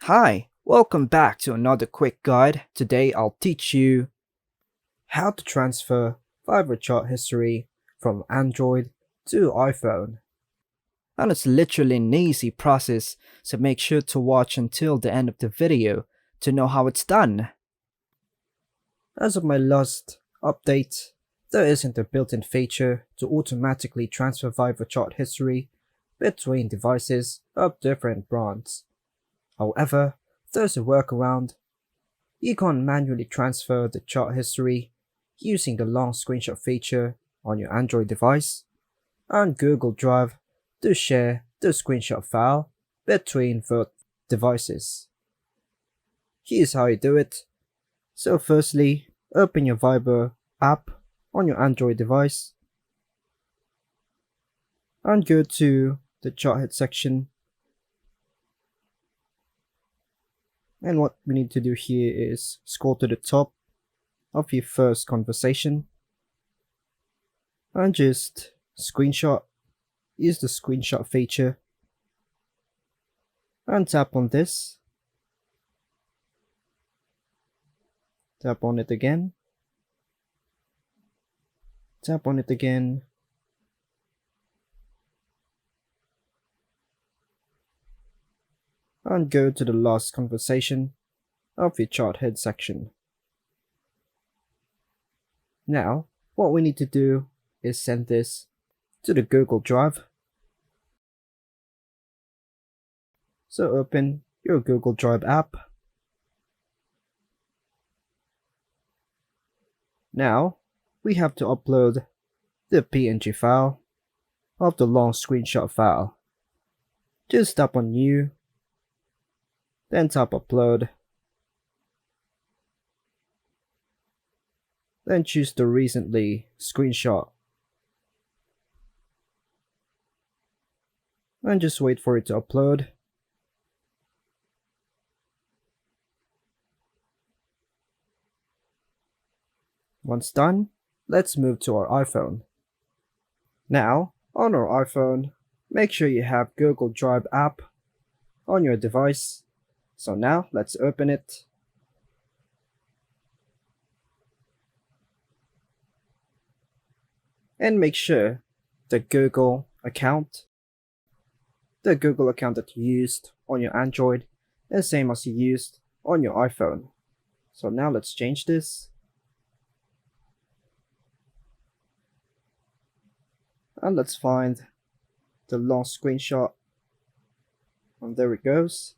Hi, welcome back to another quick guide. Today I'll teach you how to transfer Viber chart history from Android to iPhone. And it's literally an easy process, so make sure to watch until the end of the video to know how it's done. As of my last update, there isn't a built-in feature to automatically transfer Viber chart history between devices of different brands. However, there's a workaround. You can manually transfer the chart history using the long screenshot feature on your Android device and Google Drive to share the screenshot file between both devices. Here's how you do it. So firstly, open your Viber app on your Android device and go to the chart head section. And what we need to do here is scroll to the top of your first conversation and just screenshot. Use the screenshot feature and tap on this. Tap on it again. Tap on it again. And go to the last conversation of your chart head section. Now, what we need to do is send this to the Google Drive. So open your Google Drive app. Now, we have to upload the PNG file of the long screenshot file. Just tap on New, then tap Upload, then choose the recently screenshot, and just wait for it to upload. Once done, let's move to our iPhone. Now, on our iPhone, make sure you have Google Drive app on your device. So now, let's open it. And make sure the Google account that you used on your Android is the same as you used on your iPhone. So now let's change this. And let's find the long screenshot. And there it goes.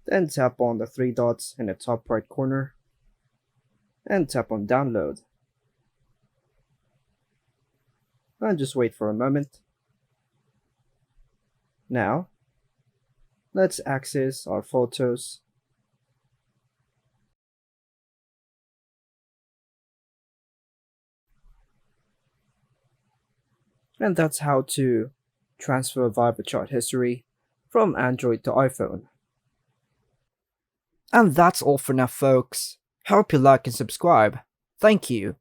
Then tap on the three dots in the top right corner and tap on download. And just wait for a moment. Now, let's access our photos. And that's how to transfer Viber chart history from Android to iPhone. And that's all for now, folks. Hope you like and subscribe. Thank you.